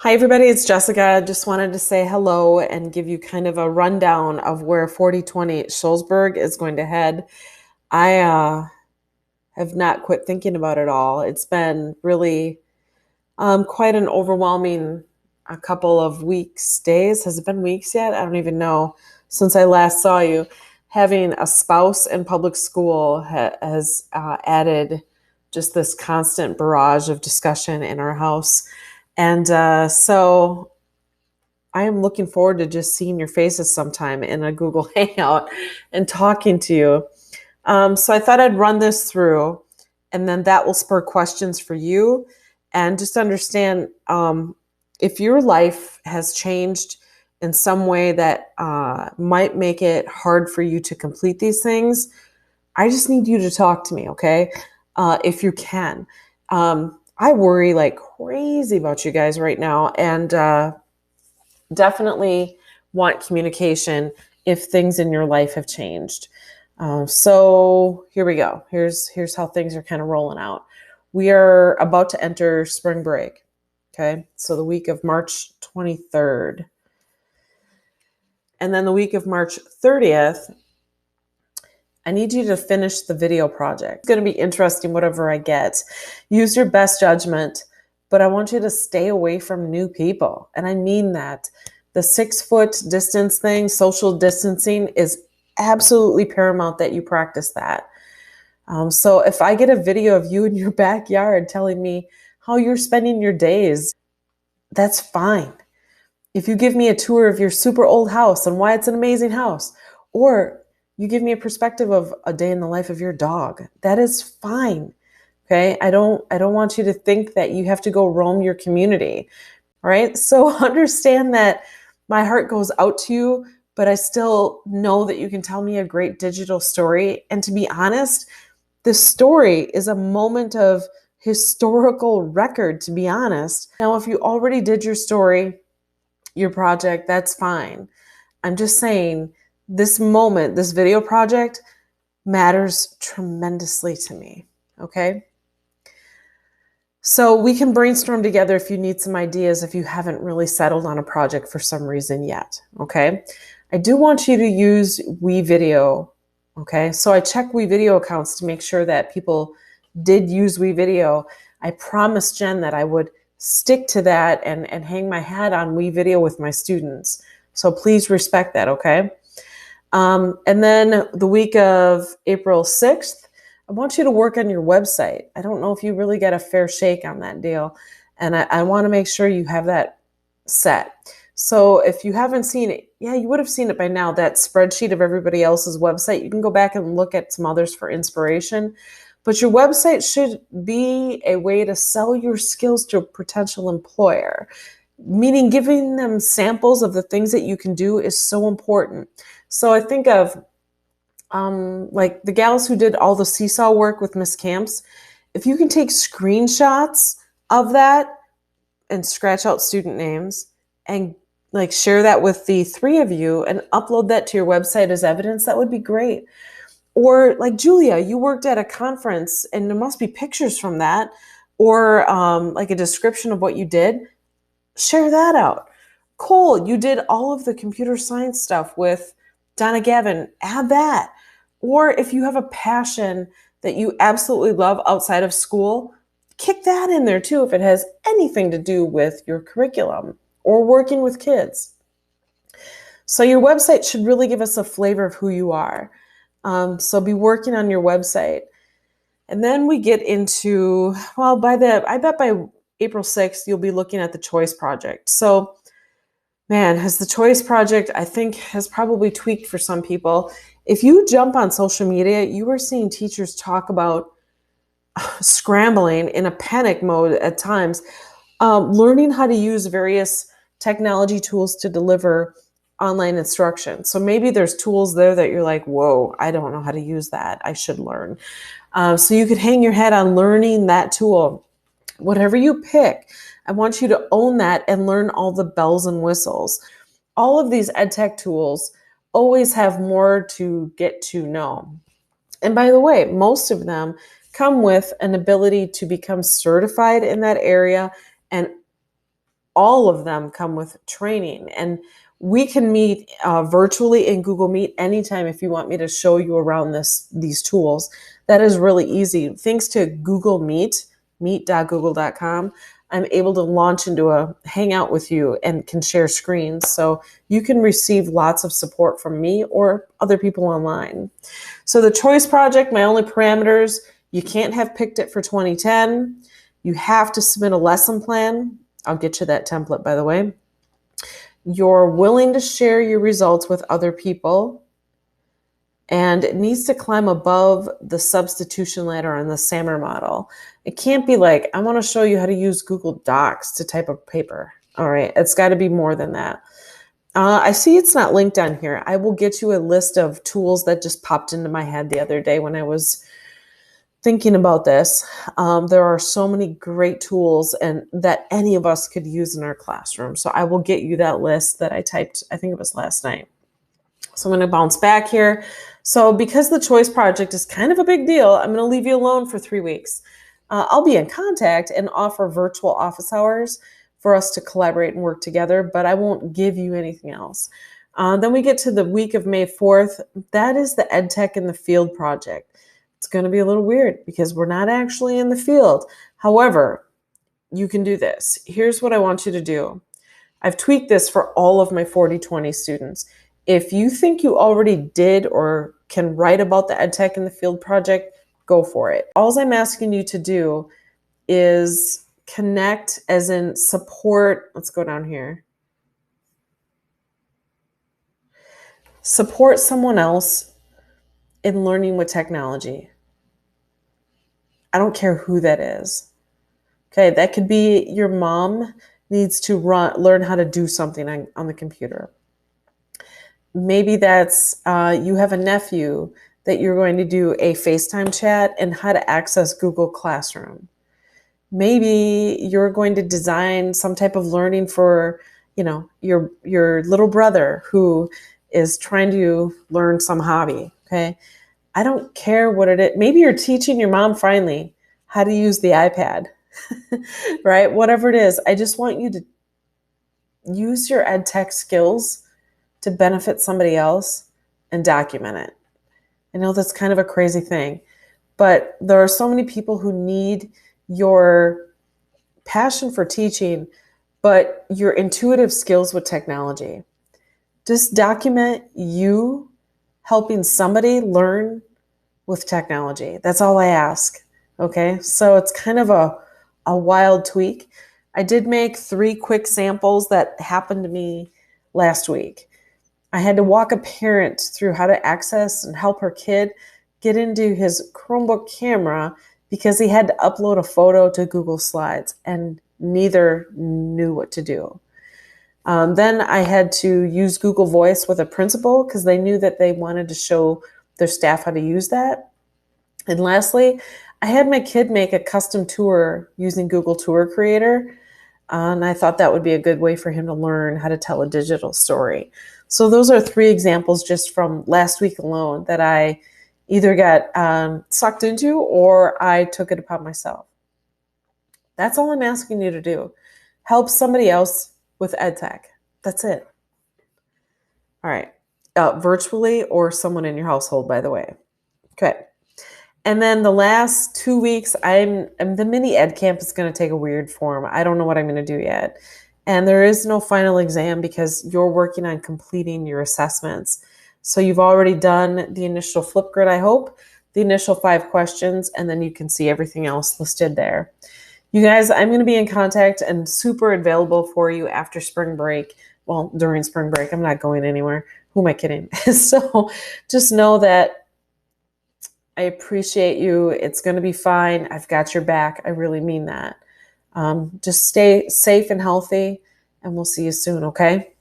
Hi, everybody. It's Jessica. Just wanted to say hello and give you kind of a rundown of where 4020 Shullsburg is going to head. I have not quit thinking about it all. It's been really quite an overwhelming a couple of weeks, days. Has it been weeks yet? I don't even know. Since I last saw you, having a spouse in public school has added just this constant barrage of discussion in our house. And so I am looking forward to just seeing your faces sometime in a Google Hangout and talking to you. So I thought I'd run this through, and then that will spur questions for you. And just understand if your life has changed in some way that might make it hard for you to complete these things, I just need you to talk to me, okay? If you can. I worry like crazy about you guys right now, and definitely want communication if things in your life have changed. So here we go. Here's how things are kind of rolling out. We are about to enter spring break. Okay, so the week of March 23rd, and then the week of March 30th. I need you to finish the video project. It's going to be interesting, whatever I get. Use your best judgment, but I want you to stay away from new people. And I mean that. The 6-foot distance thing, social distancing, is absolutely paramount that you practice that. So if I get a video of you in your backyard telling me how you're spending your days, that's fine. If you give me a tour of your super old house and why it's an amazing house, or you give me a perspective of a day in the life of your dog, that is fine. Okay? I don't want you to think that you have to go roam your community. All right? So understand that my heart goes out to you, but I still know that you can tell me a great digital story. And to be honest, the story is a moment of historical record, to be honest. Now, if you already did your story, your project, that's fine. I'm just saying this moment, this video project matters tremendously to me, okay? So we can brainstorm together if you need some ideas if you haven't really settled on a project for some reason yet, okay? I do want you to use WeVideo, okay? So I check WeVideo accounts to make sure that people did use WeVideo. I promised Jen that I would stick to that and hang my hat on WeVideo with my students. So please respect that, okay? And then the week of April 6th, I want you to work on your website. I don't know if you really get a fair shake on that deal. And I want to make sure you have that set. So if you haven't seen it, yeah, you would have seen it by now, that spreadsheet of everybody else's website. You can go back and look at some others for inspiration. But your website should be a way to sell your skills to a potential employer, meaning giving them samples of the things that you can do is so important. So I think of like the gals who did all the seesaw work with Miss Camps. If you can take screenshots of that and scratch out student names and like share that with the three of you and upload that to your website as evidence, that would be great. Or like Julia, you worked at a conference and there must be pictures from that, or like a description of what you did. Share that out. Cole, you did all of the computer science stuff with Donna Gavin. Add that. Or if you have a passion that you absolutely love outside of school, kick that in there too if it has anything to do with your curriculum or working with kids. So your website should really give us a flavor of who you are. So be working on your website. And then we get into, well, I bet by April 6th, you'll be looking at the choice project. So, man, has the choice project, I think, has probably tweaked for some people. If you jump on social media, you are seeing teachers talk about scrambling in a panic mode at times, learning how to use various technology tools to deliver online instruction. So maybe there's tools there that you're like, whoa, I don't know how to use that. I should learn. So you could hang your head on learning that tool. Whatever you pick, I want you to own that and learn all the bells and whistles. All of these ed tech tools always have more to get to know. And by the way, most of them come with an ability to become certified in that area and all of them come with training, and we can meet virtually in Google Meet anytime if you want me to show you around these tools. That is really easy. Thanks to Google Meet, meet.google.com, I'm able to launch into a Hangout with you and can share screens. So you can receive lots of support from me or other people online. So the choice project, my only parameters, you can't have picked it for 2010. You have to submit a lesson plan. I'll get you that template, by the way. You're willing to share your results with other people. And it needs to climb above the substitution ladder on the SAMR model. It can't be like, I want to show you how to use Google Docs to type a paper. All right, it's got to be more than that. I see it's not linked on here. I will get you a list of tools that just popped into my head the other day when I was thinking about this. There are so many great tools and that any of us could use in our classroom. So I will get you that list that I typed, I think it was last night. So I'm going to bounce back here. So because the choice project is kind of a big deal, I'm going to leave you alone for 3 weeks. I'll be in contact and offer virtual office hours for us to collaborate and work together, but I won't give you anything else. Then we get to the week of May 4th. That is the EdTech in the Field project. It's going to be a little weird because we're not actually in the field. However, you can do this. Here's what I want you to do. I've tweaked this for all of my 40/20 students. If you think you already did or can write about the EdTech in the Field project, go for it. All I'm asking you to do is connect, as in support. Let's go down here. Support someone else in learning with technology. I don't care who that is. Okay, that could be your mom needs to learn how to do something on the computer. Maybe that's you have a nephew that you're going to do a FaceTime chat and how to access Google Classroom. Maybe you're going to design some type of learning for, your little brother who is trying to learn some hobby. Okay, I don't care what it is. Maybe you're teaching your mom finally how to use the iPad, right? Whatever it is, I just want you to use your ed tech skills to benefit somebody else and document it. I know that's kind of a crazy thing, but there are so many people who need your passion for teaching, but your intuitive skills with technology. Just document you helping somebody learn with technology. That's all I ask. Okay, so it's kind of a wild tweak. I did make 3 quick samples that happened to me last week. I had to walk a parent through how to access and help her kid get into his Chromebook camera because he had to upload a photo to Google Slides and neither knew what to do. Then I had to use Google Voice with a principal because they knew that they wanted to show their staff how to use that. And lastly, I had my kid make a custom tour using Google Tour Creator. And I thought that would be a good way for him to learn how to tell a digital story. So those are 3 examples just from last week alone that I either got sucked into or I took it upon myself. That's all I'm asking you to do. Help somebody else with EdTech. That's it. All right. Virtually or someone in your household, by the way. Okay. And then the last 2 weeks, the mini ed camp is going to take a weird form. I don't know what I'm going to do yet. And there is no final exam because you're working on completing your assessments. So you've already done the initial Flipgrid, I hope, the initial 5 questions, and then you can see everything else listed there. You guys, I'm going to be in contact and super available for you after spring break. Well, during spring break, I'm not going anywhere. Who am I kidding? So just know that I appreciate you. It's going to be fine. I've got your back. I really mean that. Just stay safe and healthy, and we'll see you soon, okay?